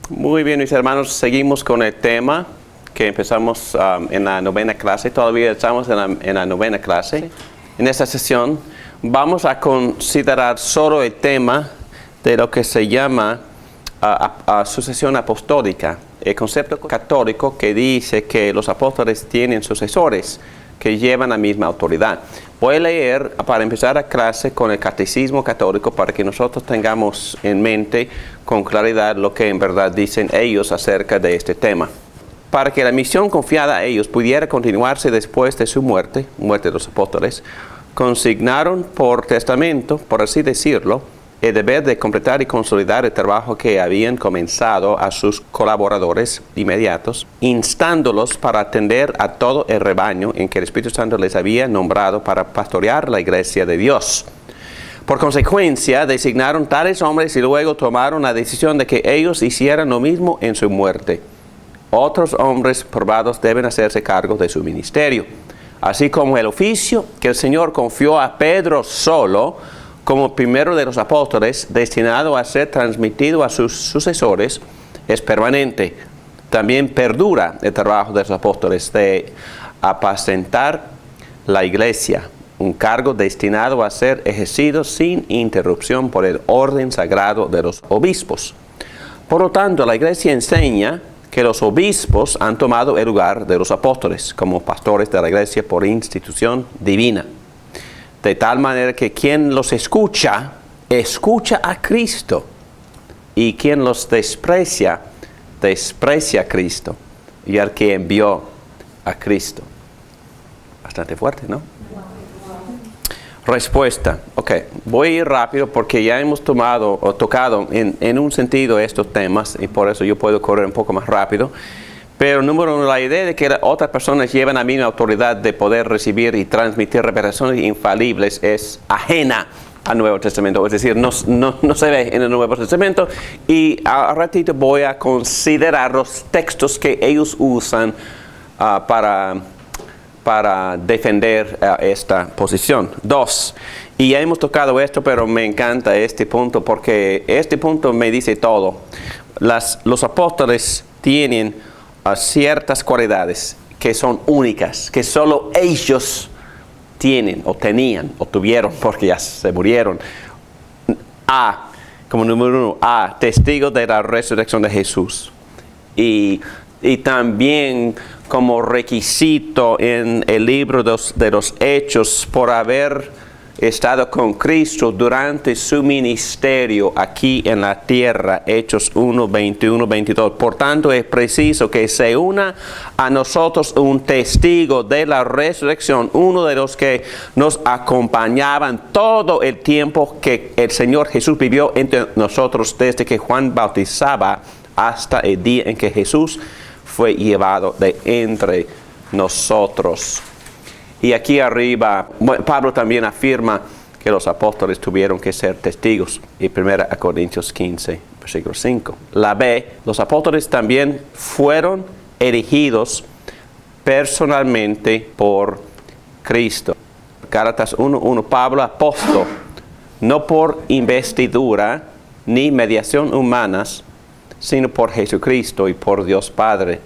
Muy bien, mis hermanos, seguimos con el tema que empezamos en la novena clase. Todavía estamos en la novena clase. Sí. En esta sesión vamos a considerar solo el tema de lo que se llama sucesión apostólica, el concepto católico que dice que los apóstoles tienen sucesores que llevan la misma autoridad. Voy a leer para empezar la clase con el catecismo católico para que nosotros tengamos en mente con claridad lo que en verdad dicen ellos acerca de este tema. Para que la misión confiada a ellos pudiera continuarse después de su muerte de los apóstoles, consignaron por testamento, por así decirlo, el deber de completar y consolidar el trabajo que habían comenzado a sus colaboradores inmediatos, instándolos para atender a todo el rebaño en que el Espíritu Santo les había nombrado para pastorear la iglesia de Dios. Por consecuencia, designaron tales hombres y luego tomaron la decisión de que ellos hicieran lo mismo en su muerte. Otros hombres probados deben hacerse cargo de su ministerio, así como el oficio que el Señor confió a Pedro solo, como primero de los apóstoles, destinado a ser transmitido a sus sucesores, es permanente. También perdura el trabajo de los apóstoles de apacentar la iglesia, un cargo destinado a ser ejercido sin interrupción por el orden sagrado de los obispos. Por lo tanto, la iglesia enseña que los obispos han tomado el lugar de los apóstoles como pastores de la iglesia por institución divina. De tal manera que quien los escucha, escucha a Cristo. Y quien los desprecia, desprecia a Cristo. Y al que envió a Cristo. Bastante fuerte, ¿no? Respuesta. Ok, voy a ir rápido porque ya hemos tocado en un sentido estos temas. Y por eso yo puedo correr un poco más rápido. Pero número uno, la idea de que otras personas llevan la misma autoridad de poder recibir y transmitir revelaciones infalibles es ajena al Nuevo Testamento. Es decir, no se ve en el Nuevo Testamento. Y a ratito voy a considerar los textos que ellos usan para defender esta posición. 2. Y ya hemos tocado esto, pero me encanta este punto porque este punto me dice todo. Los apóstoles tienen ciertas cualidades que son únicas, que solo ellos tienen, o tenían, o tuvieron, porque ya se murieron. Como número 1, testigos de la resurrección de Jesús. Y también como requisito en el libro de los Hechos, por haber estado con Cristo durante su ministerio aquí en la tierra, Hechos 1, 21, 22. Por tanto, es preciso que se una a nosotros un testigo de la resurrección, uno de los que nos acompañaban todo el tiempo que el Señor Jesús vivió entre nosotros, desde que Juan bautizaba hasta el día en que Jesús fue llevado de entre nosotros. Y aquí arriba, Pablo también afirma que los apóstoles tuvieron que ser testigos. Y 1 Corintios 15, versículo 5. La B, los apóstoles también fueron elegidos personalmente por Cristo. Gálatas 1:1, Pablo apóstol, no por investidura ni mediación humanas, sino por Jesucristo y por Dios Padre.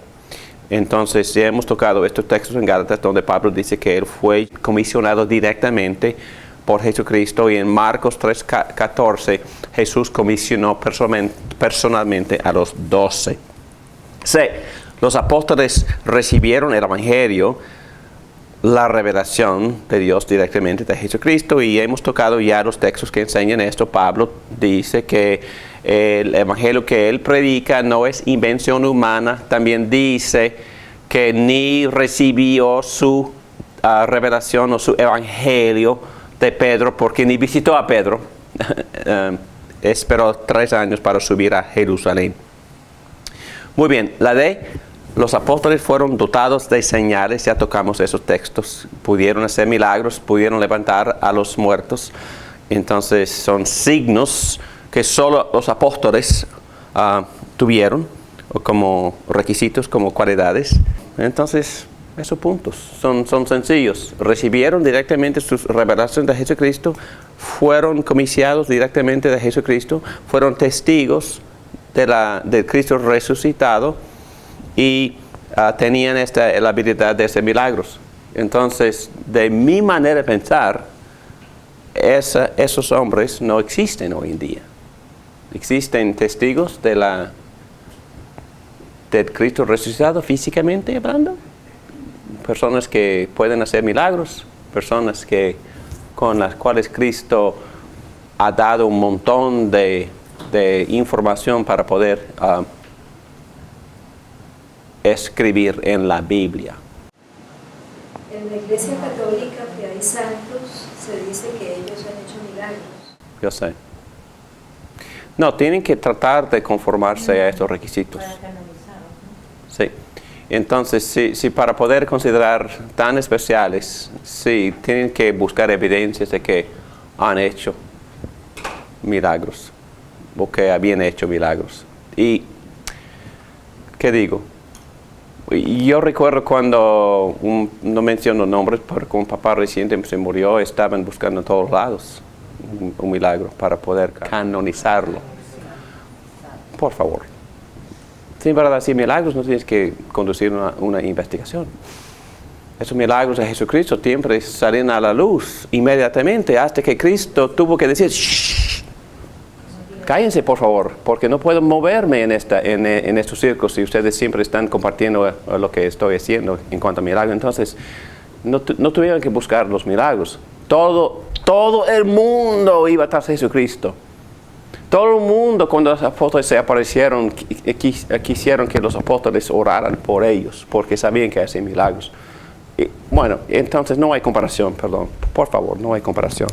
Entonces ya hemos tocado estos textos en Gálatas donde Pablo dice que él fue comisionado directamente por Jesucristo, y en Marcos 3:14 Jesús comisionó personalmente a los 12. C. Los apóstoles recibieron el Evangelio, la revelación de Dios directamente de Jesucristo, y hemos tocado ya los textos que enseñan esto. Pablo dice que el Evangelio que él predica no es invención humana. También dice que ni recibió su revelación o su Evangelio de Pedro, porque ni visitó a Pedro. Esperó 3 años para subir a Jerusalén. Muy bien, la D. Los apóstoles fueron dotados de señales. Ya tocamos esos textos. Pudieron hacer milagros, pudieron levantar a los muertos. Entonces son signos que solo los apóstoles tuvieron. o como requisitos, como cualidades. Entonces, esos puntos son sencillos. Recibieron directamente sus revelaciones de Jesucristo, fueron comiciados directamente de Jesucristo, fueron testigos de Cristo resucitado y tenían la habilidad de hacer milagros. Entonces, de mi manera de pensar, esos hombres no existen hoy en día. Existen testigos de Cristo resucitado físicamente hablando, personas que pueden hacer milagros, personas con las cuales Cristo ha dado un montón de información para poder escribir en la Biblia. En la Iglesia Católica que hay santos, se dice que ellos han hecho milagros. Yo sé. No, tienen que tratar de conformarse a estos requisitos. Para canonizarlos, ¿no? Sí. Entonces, si para poder considerar tan especiales, sí, tienen que buscar evidencias de que han hecho milagros, o que habían hecho milagros. Y, ¿qué digo? Yo recuerdo cuando, no menciono nombres, pero un papá reciente se murió, estaban buscando en todos lados un milagro para poder canonizarlo. Por favor. Sin verdad, si milagros no tienes que conducir una investigación. Esos milagros de Jesucristo siempre salen a la luz inmediatamente hasta que Cristo tuvo que decir, shh, cállense por favor, porque no puedo moverme en estos circos si ustedes siempre están compartiendo lo que estoy haciendo en cuanto a milagros. Entonces, no tuvieron que buscar los milagros. Todo el mundo iba tras Jesucristo. Todo el mundo, cuando los apóstoles se aparecieron, quisieron que los apóstoles oraran por ellos, porque sabían que hacían milagros. Y, bueno, entonces no hay comparación, perdón. Por favor, no hay comparación.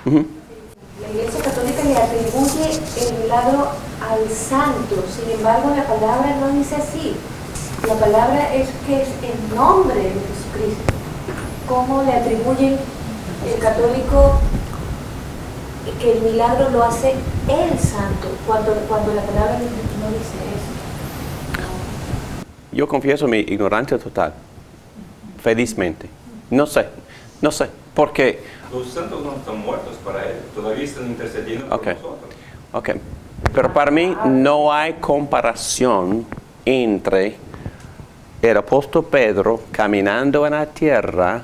La Iglesia Católica le atribuye el milagro al santo, sin embargo la palabra no dice así. La palabra es que es en nombre de Jesucristo. ¿Cómo le atribuye el católico que el milagro lo hace el santo, cuando la palabra no dice eso? Yo confieso mi ignorancia total, felizmente. No sé, porque... Los santos no están muertos para Él, todavía están intercediendo por nosotros. Ok, pero para mí no hay comparación entre el apóstol Pedro caminando en la tierra,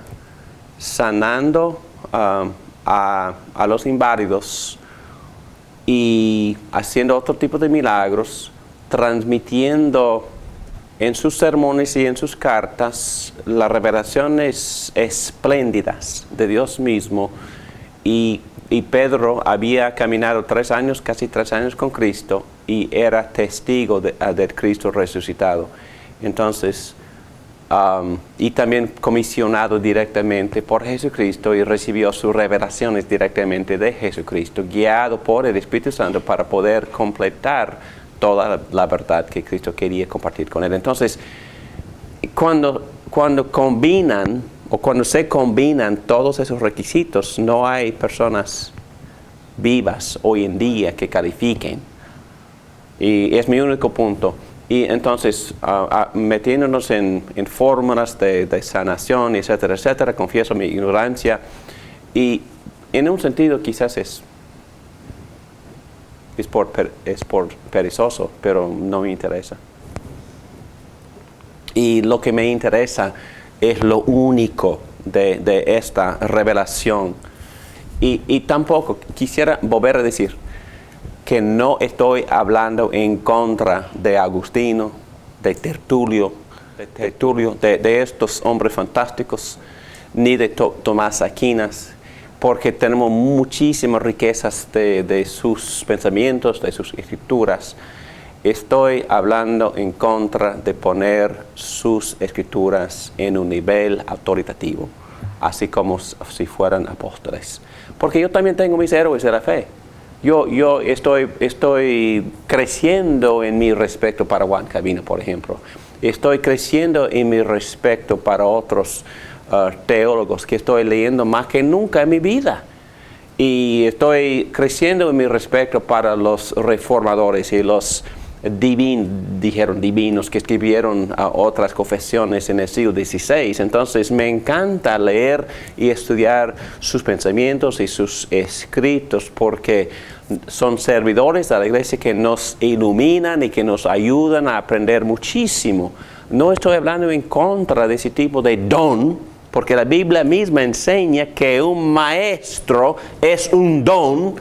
sanando a los inválidos y haciendo otro tipo de milagros, transmitiendo en sus sermones y en sus cartas las revelaciones espléndidas de Dios mismo, y Pedro había caminado casi 3 años con Cristo y era testigo del Cristo resucitado. Entonces, y también comisionado directamente por Jesucristo y recibió sus revelaciones directamente de Jesucristo, guiado por el Espíritu Santo para poder completar toda la verdad que Cristo quería compartir con él. Entonces, cuando combinan o cuando se combinan todos esos requisitos, no hay personas vivas hoy en día que califiquen. Y es mi único punto. Y entonces, metiéndonos en fórmulas de sanación, etcétera, etcétera, confieso mi ignorancia. Y en un sentido quizás es por perezoso, pero no me interesa. Y lo que me interesa es lo único de esta revelación. Y tampoco quisiera volver a decir que no estoy hablando en contra de Agustino, de Tertulio, de estos hombres fantásticos, ni de Tomás Aquinas, porque tenemos muchísimas riquezas de sus pensamientos, de sus escrituras. Estoy hablando en contra de poner sus escrituras en un nivel autoritativo, así como si fueran apóstoles. Porque yo también tengo mis héroes de la fe. Yo estoy creciendo en mi respeto para Juan Calvino, por ejemplo. Estoy creciendo en mi respeto para otros teólogos que estoy leyendo más que nunca en mi vida. Y estoy creciendo en mi respeto para los reformadores y los dijeron divinos, que escribieron otras confesiones en el siglo XVI. Entonces me encanta leer y estudiar sus pensamientos y sus escritos, porque son servidores de la iglesia que nos iluminan y que nos ayudan a aprender muchísimo. No estoy hablando en contra de ese tipo de don, porque la Biblia misma enseña que un maestro es un don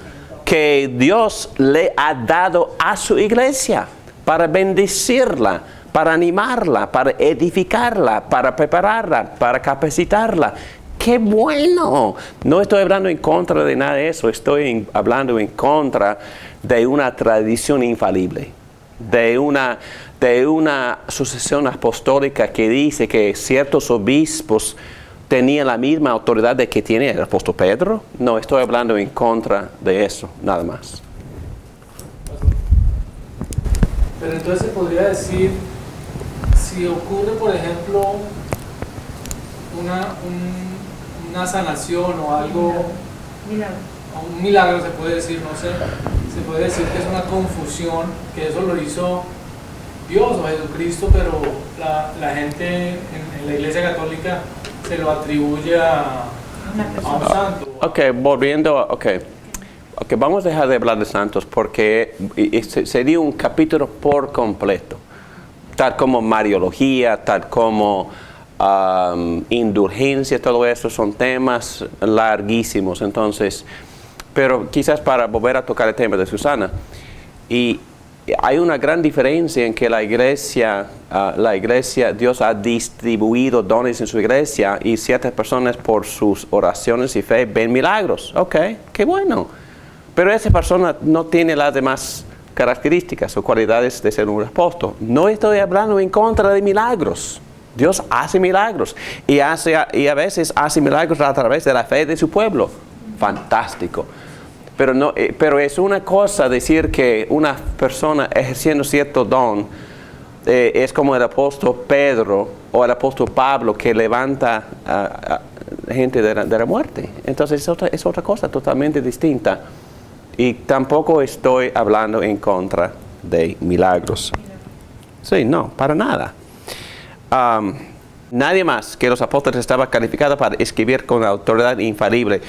que Dios le ha dado a su iglesia para bendecirla, para animarla, para edificarla, para prepararla, para capacitarla. ¡Qué bueno! No estoy hablando en contra de nada de eso, estoy hablando en contra de una tradición infalible, de una sucesión apostólica que dice que ciertos obispos tenían la misma autoridad de que tiene el apóstol Pedro. No, estoy hablando en contra de eso, nada más. Pero entonces se podría decir, si ocurre, por ejemplo, una sanación o algo, un milagro se puede decir, no sé, se puede decir que es una confusión, que eso lo hizo Dios o Jesucristo, pero la gente en la Iglesia Católica se lo atribuye a un santo. Ok, vamos a dejar de hablar de santos porque sería un capítulo por completo, tal como Mariología, tal como indulgencia, todo eso son temas larguísimos. Entonces, pero quizás para volver a tocar el tema de Susana, y hay una gran diferencia en que la iglesia, Dios ha distribuido dones en su iglesia y ciertas personas por sus oraciones y fe ven milagros. Ok, qué bueno. Pero esa persona no tiene las demás características o cualidades de ser un apóstol. No estoy hablando en contra de milagros. Dios hace milagros y a veces hace milagros a través de la fe de su pueblo. Fantástico. Pero es una cosa decir que una persona ejerciendo cierto don es como el apóstol Pedro o el apóstol Pablo que levanta a gente de la muerte. Entonces es otra cosa totalmente distinta. Y tampoco estoy hablando en contra de milagros. Sí, no, para nada. Nadie más que los apóstoles estaba calificado para escribir con autoridad infalible.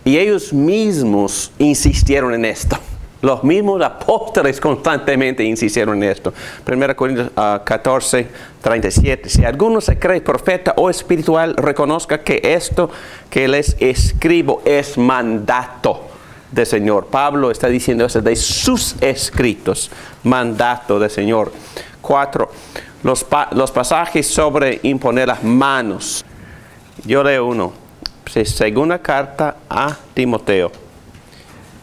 Y ellos mismos insistieron en esto. Los mismos apóstoles constantemente insistieron en esto. 1 Corintios 14, 37. Si alguno se cree profeta o espiritual, reconozca que esto que les escribo es mandato del Señor. Pablo está diciendo eso de sus escritos. Mandato del Señor. 4. Los pasajes sobre imponer las manos. Yo leo uno. Segunda carta a Timoteo.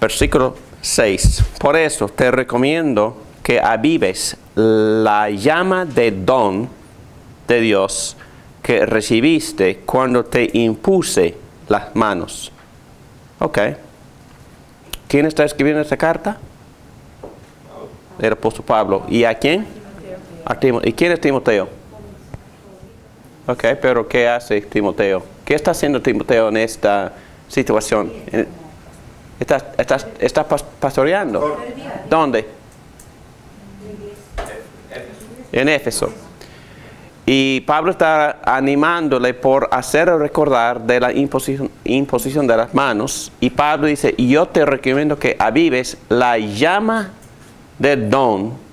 Versículo 6. Por eso te recomiendo que avives la llama de don de Dios que recibiste cuando te impuse las manos. Ok. ¿Quién está escribiendo esta carta? El apóstol Pablo. ¿Y a quién? ¿Y quién es Timoteo? Ok, pero ¿qué hace Timoteo? ¿Qué está haciendo Timoteo en esta situación? ¿Está pastoreando? ¿Dónde? En Éfeso. Y Pablo está animándole por hacer recordar de la imposición de las manos. Y Pablo dice, yo te recomiendo que avives la llama del don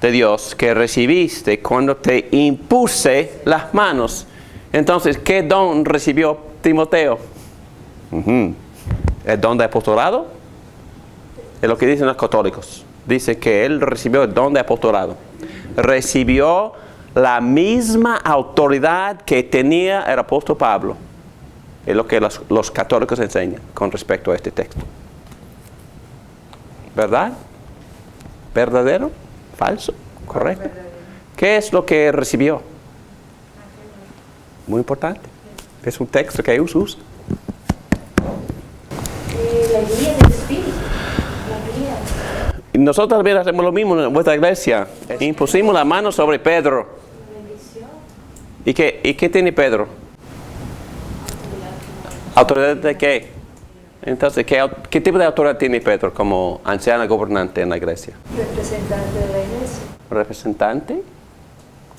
de Dios que recibiste cuando te impuse las manos. Entonces, ¿qué don recibió Timoteo? ¿El don de apostolado? Es lo que dicen los católicos. Dice que él recibió el don de apostolado. Recibió la misma autoridad que tenía el apóstol Pablo. Es lo que los católicos enseñan con respecto a este texto. ¿Verdad? ¿Verdadero? ¿Falso? ¿Correcto? ¿Qué es lo que recibió? Muy importante. Es un texto que ellos usan. La guía del Espíritu. La guía. Y nosotros también hacemos lo mismo en nuestra iglesia. Impusimos la mano sobre Pedro. ¿Y qué tiene Pedro? ¿Autoridad de qué? Entonces, ¿qué tipo de autoridad tiene Pedro como anciano gobernante en la iglesia? Representante de la iglesia. ¿Representante?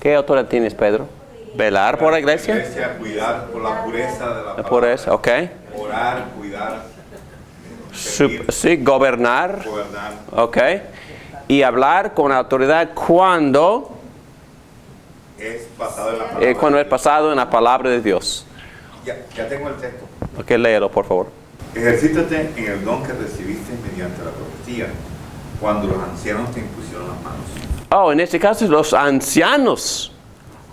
¿Qué autoridad tienes, Pedro? ¿Velar por la iglesia? Cuidar por la pureza de la palabra. Por eso, ok. Orar, cuidar. Servir, Sí, gobernar, gobernar. ok. Y hablar con autoridad cuando Es basado en la palabra. cuando es pasado en la palabra de Dios. Ya tengo el texto. Ok, léelo, por favor. Ejercítate en el don que recibiste mediante la profecía, cuando los ancianos te impusieron las manos. Oh, en este caso los ancianos.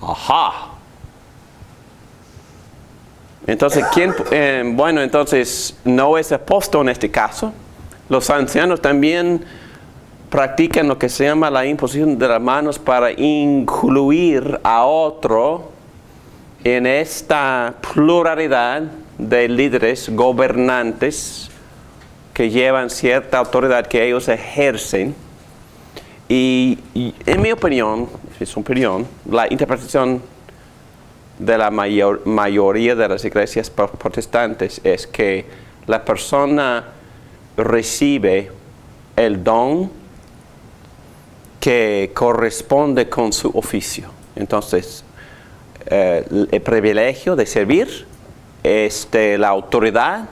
Ajá. Entonces, bueno, entonces no es apóstol en este caso. Los ancianos también practican lo que se llama la imposición de las manos para incluir a otro en esta pluralidad de líderes gobernantes que llevan cierta autoridad que ellos ejercen. Y en mi opinión, es una opinión, la interpretación de la mayoría de las iglesias protestantes es que la persona recibe el don que corresponde con su oficio. Entonces, el privilegio de servir, la autoridad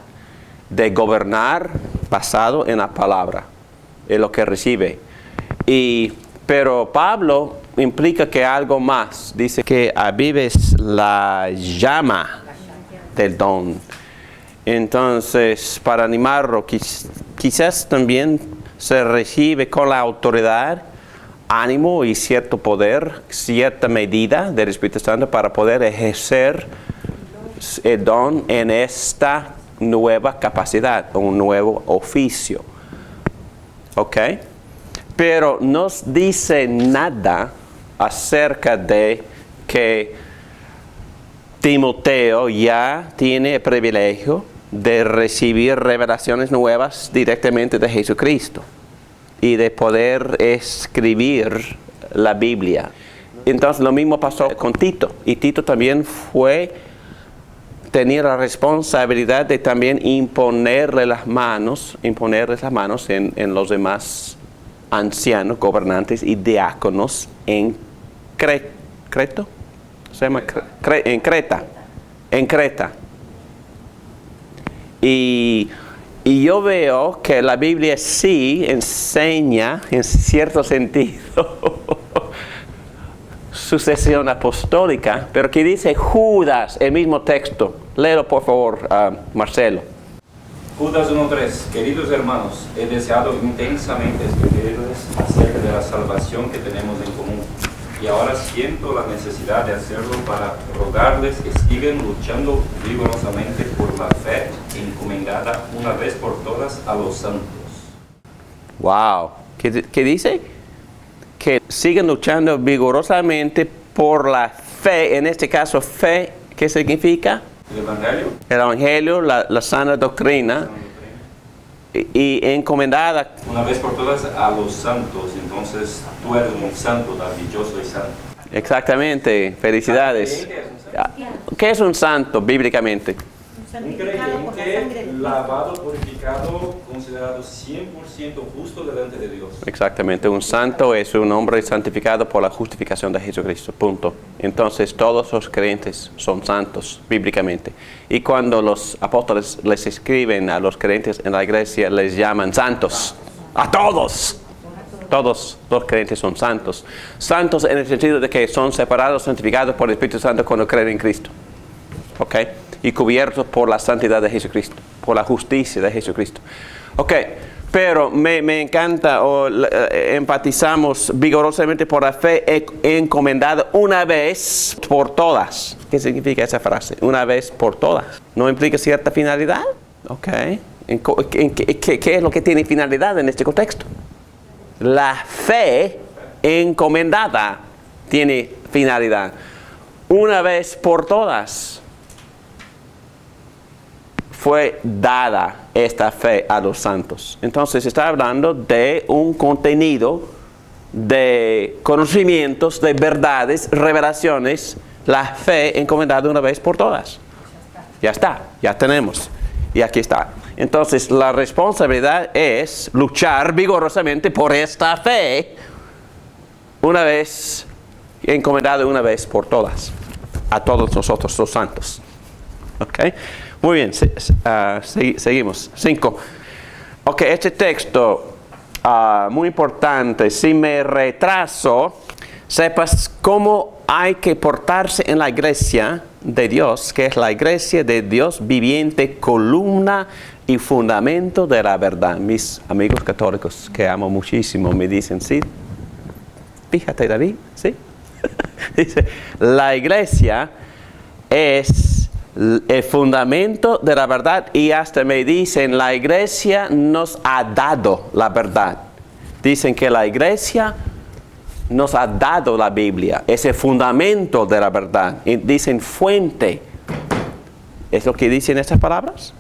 de gobernar basado en la palabra, es lo que recibe. Pero Pablo implica que algo más. Dice que avives la llama del don. Entonces, para animarlo, quizás también se recibe con la autoridad, ánimo y cierto poder, cierta medida del Espíritu Santo para poder ejercer el don en esta nueva capacidad, un nuevo oficio. ¿Ok? Pero no dice nada acerca de que Timoteo ya tiene el privilegio de recibir revelaciones nuevas directamente de Jesucristo y de poder escribir la Biblia. Entonces lo mismo pasó con Tito, y Tito también tenía la responsabilidad de también imponerles las manos en los demás ancianos, gobernantes y diáconos en Creta. Se llama en Creta. Y yo veo que la Biblia sí enseña, en cierto sentido, sucesión apostólica, pero que dice Judas, el mismo texto. Léelo, por favor, Marcelo. Judas 1:3. Queridos hermanos, he deseado intensamente escribirles acerca de la salvación que tenemos en común. Y ahora siento la necesidad de hacerlo para rogarles que sigan luchando vigorosamente por la fe encomendada una vez por todas a los santos. Wow. ¿Qué dice? Que sigan luchando vigorosamente por la fe. En este caso, fe, ¿qué significa? ¿El Evangelio? El Evangelio, la sana doctrina. Y encomendada Una vez por todas a los santos. Entonces tú eres un santo, David, yo soy santo. Exactamente, felicidades. ¿Qué es un santo bíblicamente? Un creyente lavado, purificado, considerado 100% justo delante de Dios. Exactamente, un santo es un hombre santificado por la justificación de Jesucristo, punto. Entonces todos los creyentes son santos bíblicamente. Y cuando los apóstoles les escriben a los creyentes en la iglesia, les llaman santos. A todos. Todos los creyentes son santos. Santos en el sentido de que son separados, santificados por el Espíritu Santo cuando creen en Cristo. ¿Ok? Y cubiertos por la santidad de Jesucristo, por la justicia de Jesucristo. Ok, pero me encanta, enfatizamos vigorosamente por la fe encomendada una vez por todas. ¿Qué significa esa frase? Una vez por todas. ¿No implica cierta finalidad? Ok. ¿Qué es lo que tiene finalidad en este contexto? La fe encomendada tiene finalidad. Una vez por todas. Fue dada esta fe a los santos. Entonces está hablando de un contenido de conocimientos, de verdades, revelaciones, la fe encomendada una vez por todas. Ya está, ya tenemos. Y aquí está. Entonces, la responsabilidad es luchar vigorosamente por esta fe, una vez encomendada, una vez por todas, a todos nosotros los santos. ¿Ok? Muy bien, seguimos. 5. Ok, este texto, muy importante. Si me retraso, sepas cómo hay que portarse en la iglesia de Dios, que es la iglesia de Dios viviente, columna y fundamento de la verdad. Mis amigos católicos que amo muchísimo me dicen, sí, fíjate David, sí. Dice, la iglesia es el fundamento de la verdad, y hasta me dicen, la iglesia nos ha dado la verdad. Dicen que la iglesia nos ha dado la Biblia, ese fundamento de la verdad. Y dicen fuente. ¿Es lo que dicen estas palabras?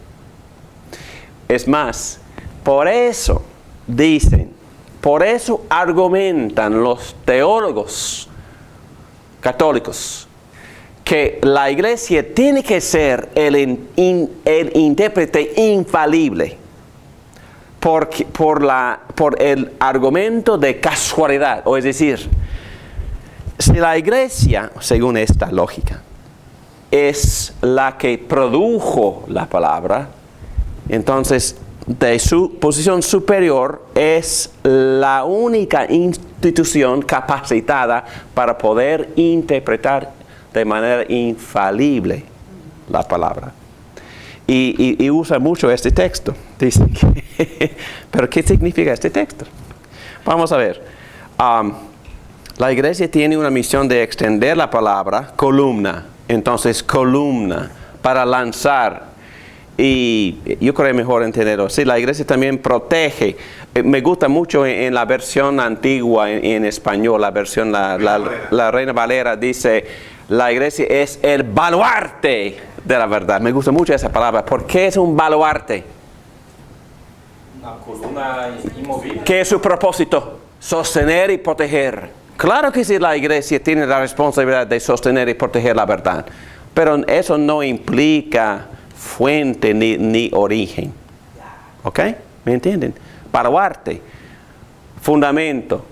Es más, por eso dicen, por eso argumentan los teólogos católicos que la iglesia tiene que ser el intérprete infalible. Por el argumento de casualidad, o es decir, si la iglesia, según esta lógica, es la que produjo la palabra, entonces de su posición superior es la única institución capacitada para poder interpretar de manera infalible la palabra. Y usa mucho este texto. Dice pero ¿qué significa este texto? Vamos a ver. La iglesia tiene una misión de extender la palabra, columna. Entonces, columna para lanzar. Y yo creo mejor entenderlo. Sí, la iglesia también protege. Me gusta mucho en la versión antigua, en español, la versión, la Reina Valera dice, la iglesia es el baluarte de la verdad. Me gusta mucho esa palabra. ¿Por qué es un baluarte? Una columna inmovible. ¿Qué es su propósito? Sostener y proteger. Claro que sí, la iglesia tiene la responsabilidad de sostener y proteger la verdad. Pero eso no implica fuente ni origen. ¿Ok? ¿Me entienden? Baluarte, fundamento,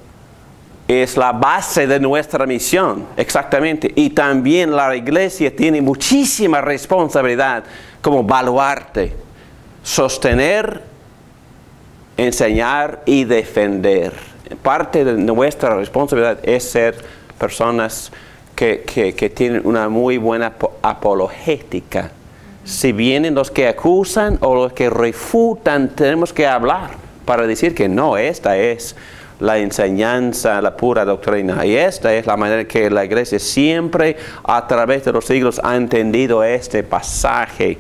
es la base de nuestra misión, exactamente. Y también la iglesia tiene muchísima responsabilidad como baluarte, sostener, enseñar y defender. Parte de nuestra responsabilidad es ser personas que tienen una muy buena apologética. Si vienen los que acusan o los que refutan, tenemos que hablar para decir que no, esta es la enseñanza, la pura doctrina. Y esta es la manera que la iglesia siempre a través de los siglos ha entendido este pasaje.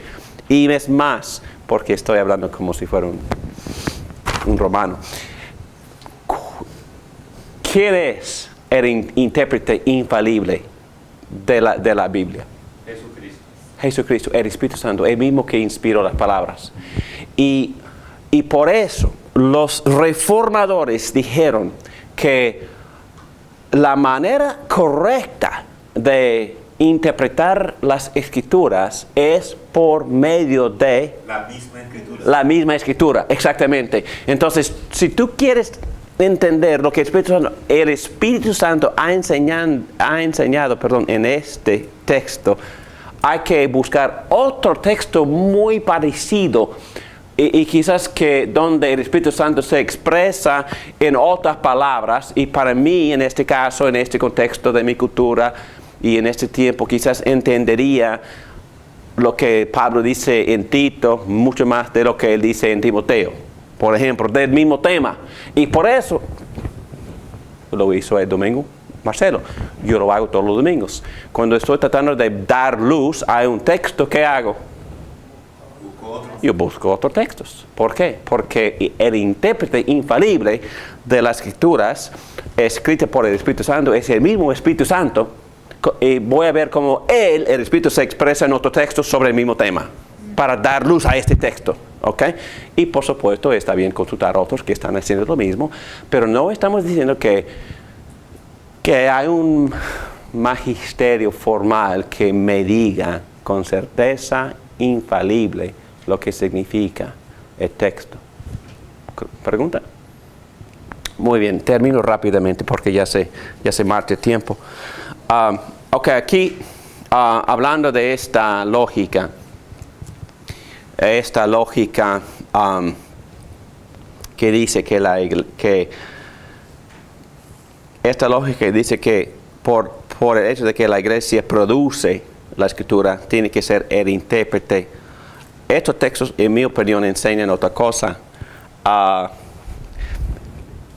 Y es más, porque estoy hablando como si fuera un romano. ¿Quién es el intérprete infalible de la Biblia? Jesucristo. Jesucristo, el Espíritu Santo, el mismo que inspiró las palabras. Y por eso los reformadores dijeron que la manera correcta de interpretar las Escrituras es por medio de la misma Escritura, exactamente. Entonces, si tú quieres entender lo que el Espíritu Santo ha enseñado en este texto, hay que buscar otro texto muy parecido y quizás que donde el Espíritu Santo se expresa en otras palabras, y para mí en este caso, en este contexto de mi cultura y en este tiempo, quizás entendería lo que Pablo dice en Tito mucho más de lo que él dice en Timoteo, por ejemplo, del mismo tema. Y por eso lo hizo el domingo Marcelo. Yo lo hago todos los domingos. Cuando estoy tratando de dar luz a un texto, ¿qué hago? Yo busco otros textos. ¿Por qué? Porque el intérprete infalible de las Escrituras, escrita por el Espíritu Santo, es el mismo Espíritu Santo. Y voy a ver cómo el Espíritu se expresa en otro texto sobre el mismo tema, para dar luz a este texto. ¿Ok? Y por supuesto está bien consultar a otros que están haciendo lo mismo, pero no estamos diciendo que hay un magisterio formal que me diga con certeza infalible lo que significa el texto. ¿Pregunta? Muy bien, termino rápidamente porque ya se marcha el tiempo. Ok, aquí hablando de esta lógica que dice que por el hecho de que la iglesia produce la escritura, tiene que ser el intérprete. Estos textos, en mi opinión, enseñan otra cosa.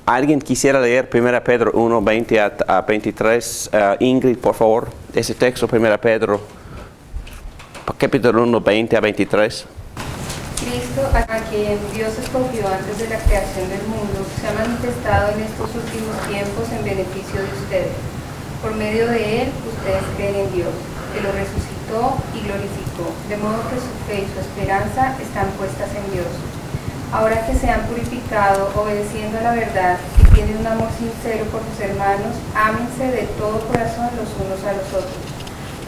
¿Alguien quisiera leer 1 Pedro 1, 20 a 23? Ingrid, por favor, ese texto, 1 Pedro, capítulo 1, 20 a 23. Cristo, a quien Dios escogió antes de la creación del mundo, se ha manifestado en estos últimos tiempos en beneficio de ustedes. Por medio de Él, ustedes creen en Dios, que lo resucitó y glorificó, de modo que su fe y su esperanza están puestas en Dios. Ahora que se han purificado, obedeciendo a la verdad, y tienen un amor sincero por sus hermanos, ámense de todo corazón los unos a los otros,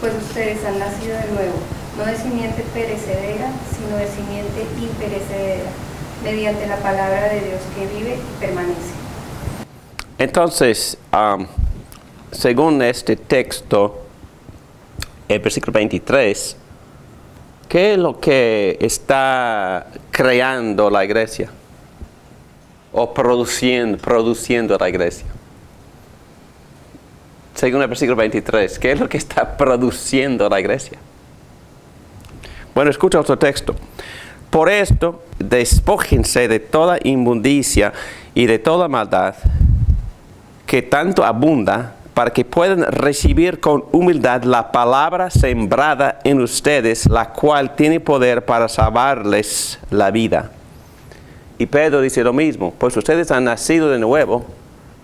pues ustedes han nacido de nuevo, no de simiente perecedera, sino de simiente imperecedera, mediante la palabra de Dios que vive y permanece. Entonces, según este texto, el versículo 23, ¿qué es lo que está creando la iglesia? O produciendo la iglesia. Según el versículo 23, ¿qué es lo que está produciendo la iglesia? Bueno, escucha otro texto. Por esto, despójense de toda inmundicia y de toda maldad que tanto abunda, para que puedan recibir con humildad la palabra sembrada en ustedes, la cual tiene poder para salvarles la vida. Y Pedro dice lo mismo, pues ustedes han nacido de nuevo,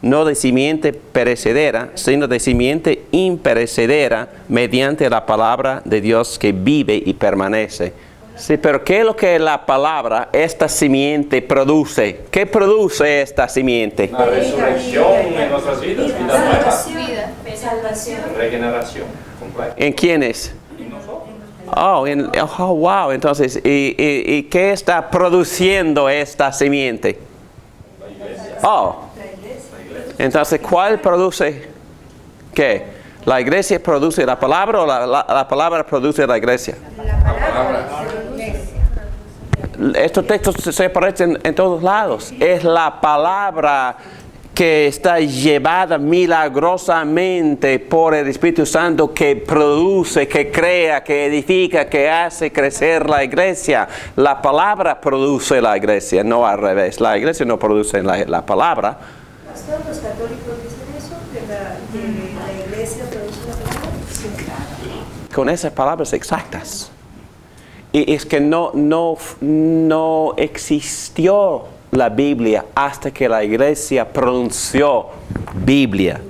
no de simiente perecedera, sino de simiente imperecedera, mediante la palabra de Dios que vive y permanece. Sí, pero ¿qué es lo que la palabra, esta simiente, produce? ¿Qué produce esta simiente? La resurrección en nuestras vidas, vida nueva, Salvación. regeneración completa. ¿En quiénes? En nosotros. Wow. Entonces, ¿y qué está produciendo esta simiente? Entonces, ¿cuál produce qué? ¿La iglesia produce la palabra o la palabra produce la iglesia? La palabra. Estos textos se aparecen en todos lados. Es la palabra que está llevada milagrosamente por el Espíritu Santo, que produce, que crea, que edifica, que hace crecer la iglesia. La palabra produce la iglesia, no al revés. La iglesia no produce la palabra. ¿Pastor, los católicos dicen eso? ¿Que la iglesia produce la palabra? Sí, claro. Con esas palabras exactas. Y es que no existió la Biblia hasta que la iglesia pronunció Biblia.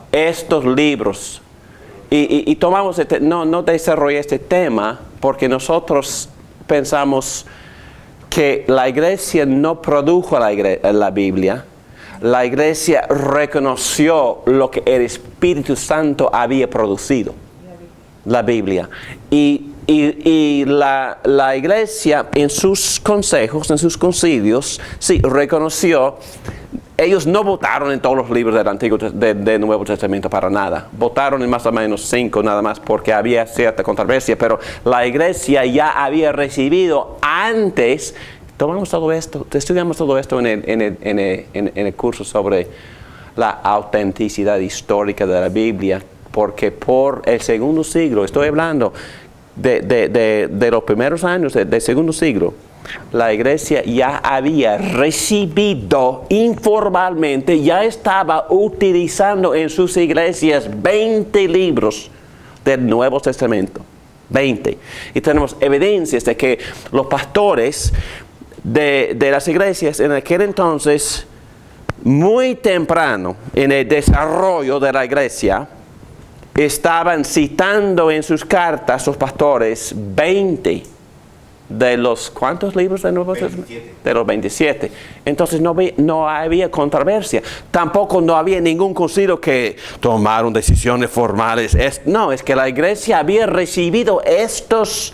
Estos libros. Y tomamos, no desarrollé este tema porque nosotros pensamos que la iglesia no produjo la Biblia. La iglesia reconoció lo que el Espíritu Santo había producido, la Biblia. Y la iglesia en sus consejos, en sus concilios, sí, reconoció. Ellos no votaron en todos los libros del Nuevo Testamento para nada. Votaron en más o menos 5 nada más porque había cierta controversia, pero la iglesia ya había recibido antes. Tomamos todo esto, estudiamos todo esto en el curso sobre la autenticidad histórica de la Biblia, porque por el segundo siglo, estoy hablando de los primeros años del segundo siglo, la iglesia ya había recibido informalmente, ya estaba utilizando en sus iglesias 20 libros del Nuevo Testamento. 20. Y tenemos evidencias de que los pastores de las iglesias en aquel entonces, muy temprano en el desarrollo de la iglesia, estaban citando en sus cartas los pastores 20 de los ¿cuántos libros del Nuevo Testamento? De los 27. Entonces no había controversia. Tampoco no había ningún concilio que tomaron decisiones formales. Es que la iglesia había recibido estos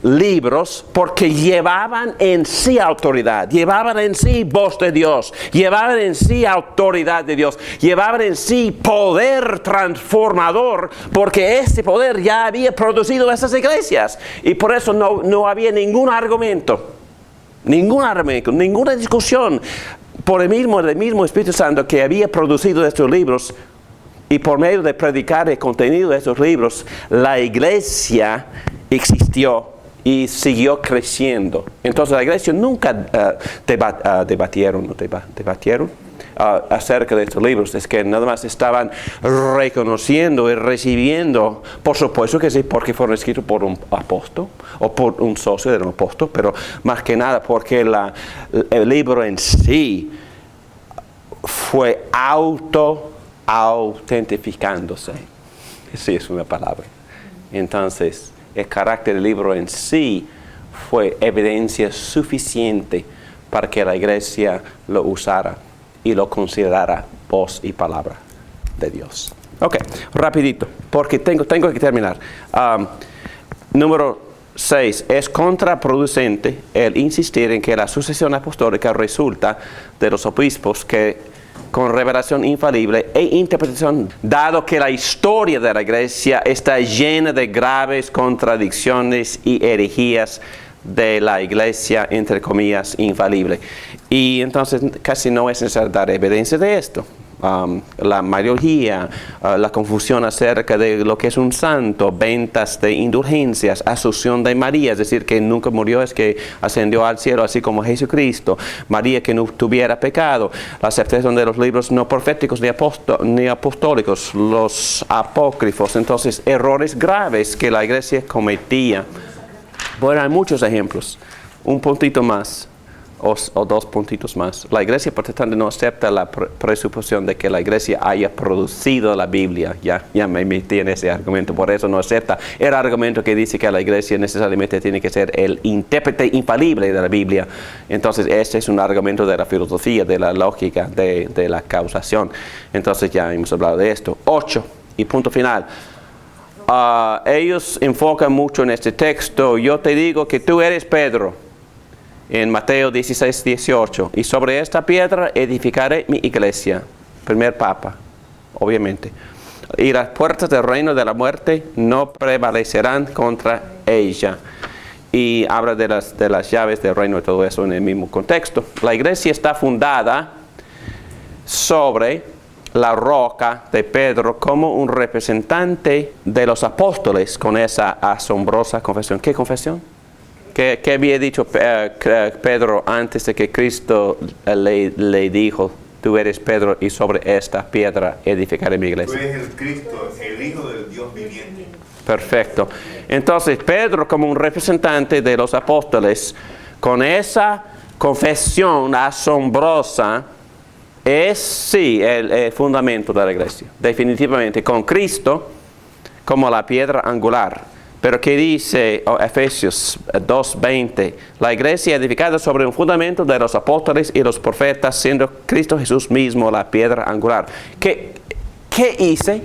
libros porque llevaban en sí autoridad, llevaban en sí voz de Dios, llevaban en sí autoridad de Dios, llevaban en sí poder transformador, porque ese poder ya había producido esas iglesias. Y por eso no había ningún argumento, ninguna discusión por el mismo Espíritu Santo que había producido estos libros. Y por medio de predicar el contenido de estos libros, la iglesia existió y siguió creciendo. Entonces la iglesia nunca debatieron acerca de estos libros. Es que nada más estaban reconociendo y recibiendo, por supuesto que sí, porque fueron escritos por un apóstol o por un socio del apóstol, pero más que nada porque el libro en sí fue autentificándose. Sí, es una palabra. Entonces, el carácter del libro en sí fue evidencia suficiente para que la iglesia lo usara y lo considerara voz y palabra de Dios. Ok, rapidito, porque tengo que terminar. Número 6. Es contraproducente el insistir en que la sucesión apostólica resulta de los obispos que con revelación infalible e interpretación, dado que la historia de la iglesia está llena de graves contradicciones y herejías de la iglesia, entre comillas, infalible. Y entonces casi no es necesario dar evidencia de esto. La mariología, la confusión acerca de lo que es un santo, ventas de indulgencias, asunción de María, es decir, que nunca murió, es que ascendió al cielo, así como Jesucristo, María que no tuviera pecado, la aceptación de los libros no proféticos ni apostólicos, los apócrifos, entonces errores graves que la iglesia cometía. Bueno, hay muchos ejemplos, un puntito más. O dos puntitos más. La iglesia protestante no acepta la presuposición de que la iglesia haya producido la Biblia. Ya me metí en ese argumento, por eso no acepta el argumento que dice que la iglesia necesariamente tiene que ser el intérprete infalible de la Biblia. Entonces este es un argumento de la filosofía, de la lógica, de la causación. Entonces ya hemos hablado de esto. 8, y punto final. Ellos enfocan mucho en este texto. Yo te digo que tú eres Pedro. En Mateo 16, 18, y sobre esta piedra edificaré mi iglesia, primer papa, obviamente, y las puertas del reino de la muerte no prevalecerán contra ella. Y habla de las llaves del reino y todo eso en el mismo contexto. La iglesia está fundada sobre la roca de Pedro como un representante de los apóstoles con esa asombrosa confesión. ¿Qué confesión? ¿Qué había dicho Pedro antes de que Cristo le dijo, tú eres Pedro y sobre esta piedra edificaré mi iglesia? Tú eres el Cristo, el Hijo del Dios viviente. Perfecto. Entonces Pedro, como un representante de los apóstoles, con esa confesión asombrosa, es sí el fundamento de la iglesia. Definitivamente, con Cristo como la piedra angular. Pero ¿qué dice Efesios 2:20? La iglesia edificada sobre un fundamento de los apóstoles y los profetas, siendo Cristo Jesús mismo la piedra angular. ¿Qué hice?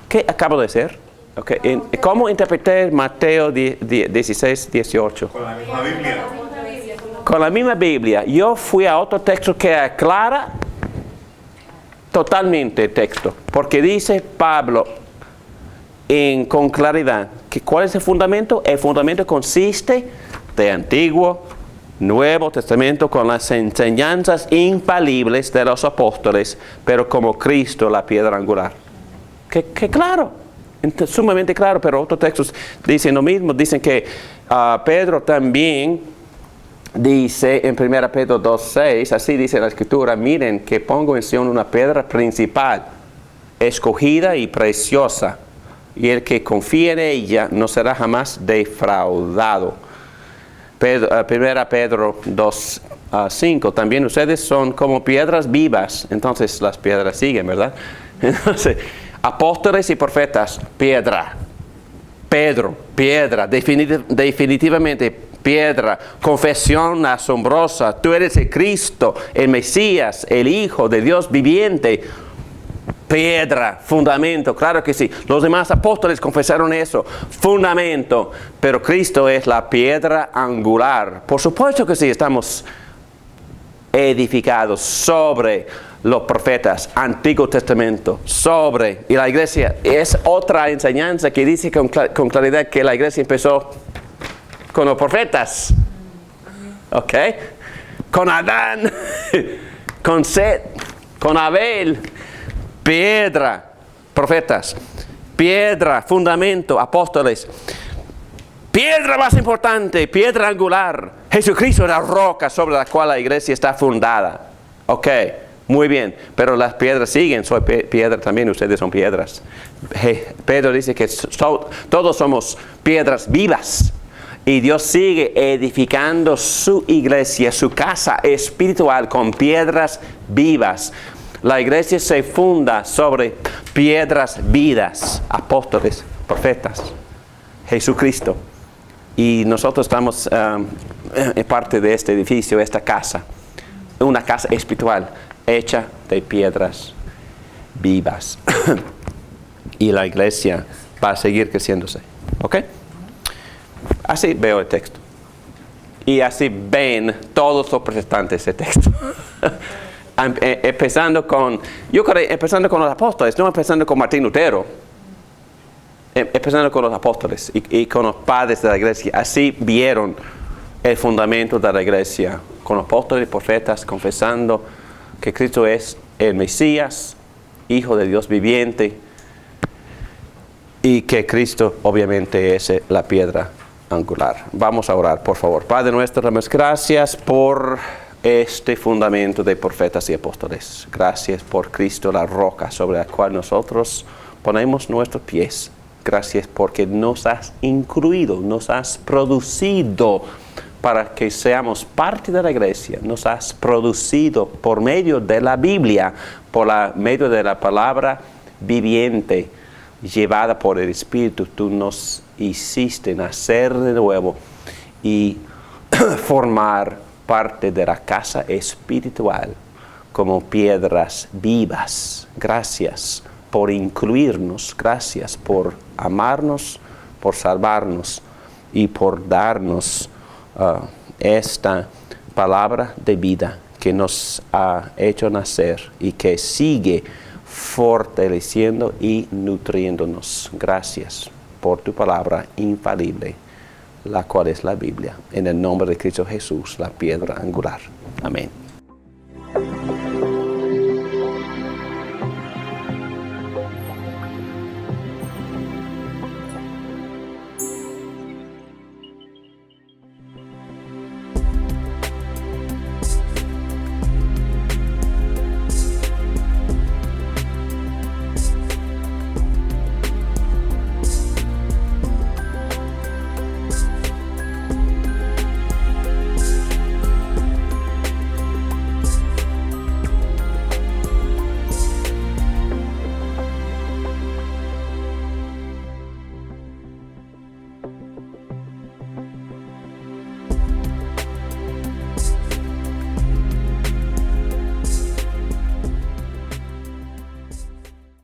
¿Qué acabo de hacer? Okay. ¿Cómo interpreté Mateo 16, 18? Con la misma Biblia. Con la misma Biblia. Yo fui a otro texto que aclara totalmente el texto. Porque dice Pablo con claridad que ¿cuál es el fundamento? El fundamento consiste de Antiguo, Nuevo Testamento con las enseñanzas infalibles de los apóstoles, pero como Cristo la piedra angular. ¡Qué claro! Sumamente claro, pero otros textos dicen lo mismo. Dicen que Pedro también dice en 1 Pedro 2:6, así dice la Escritura, miren que pongo en Sion una piedra principal, escogida y preciosa, y el que confía en ella no será jamás defraudado. 1 Pedro 2:5, también ustedes son como piedras vivas, entonces las piedras siguen, ¿verdad? Entonces, apóstoles y profetas, piedra. Pedro, piedra, definitivamente piedra. Confesión asombrosa, tú eres el Cristo, el Mesías, el Hijo de Dios viviente. Piedra, fundamento, claro que sí. Los demás apóstoles confesaron eso, fundamento, pero Cristo es la piedra angular. Por supuesto que sí, estamos edificados sobre los profetas, Antiguo Testamento, sobre, y la iglesia es otra enseñanza que dice con claridad que la iglesia empezó con los profetas, ¿ok? Con Adán, con Set, con Abel. Piedra, profetas, piedra, fundamento, apóstoles, piedra más importante, piedra angular. Jesucristo es la roca sobre la cual la iglesia está fundada. Ok, muy bien, pero las piedras siguen, soy piedra también, ustedes son piedras. Pedro dice que todos somos piedras vivas. Y Dios sigue edificando su iglesia, su casa espiritual con piedras vivas. La iglesia se funda sobre piedras vivas, apóstoles, profetas, Jesucristo. Y nosotros estamos en parte de este edificio, esta casa, una casa espiritual hecha de piedras vivas. Y la iglesia va a seguir creciéndose. ¿Ok? Así veo el texto. Y así ven todos los protestantes el texto. Empezando con los apóstoles, no empezando con Martín Lutero, empezando con los apóstoles y con los padres de la iglesia. Así vieron el fundamento de la iglesia, con los apóstoles y profetas confesando que Cristo es el Mesías, Hijo de Dios viviente, y que Cristo obviamente es la piedra angular. Vamos a orar, por favor. Padre nuestro, damos gracias por este fundamento de profetas y apóstoles. Gracias por Cristo, la roca sobre la cual nosotros ponemos nuestros pies. Gracias porque nos has incluido, nos has producido para que seamos parte de la iglesia. Nos has producido por medio de la Biblia, por medio de la palabra viviente, llevada por el Espíritu. Tú nos hiciste nacer de nuevo y formar parte de la casa espiritual como piedras vivas. Gracias por incluirnos, gracias por amarnos, por salvarnos y por darnos esta palabra de vida que nos ha hecho nacer y que sigue fortaleciendo y nutriéndonos. Gracias por tu palabra infalible, la cual es la Biblia. En el nombre de Cristo Jesús, la piedra angular. Amén.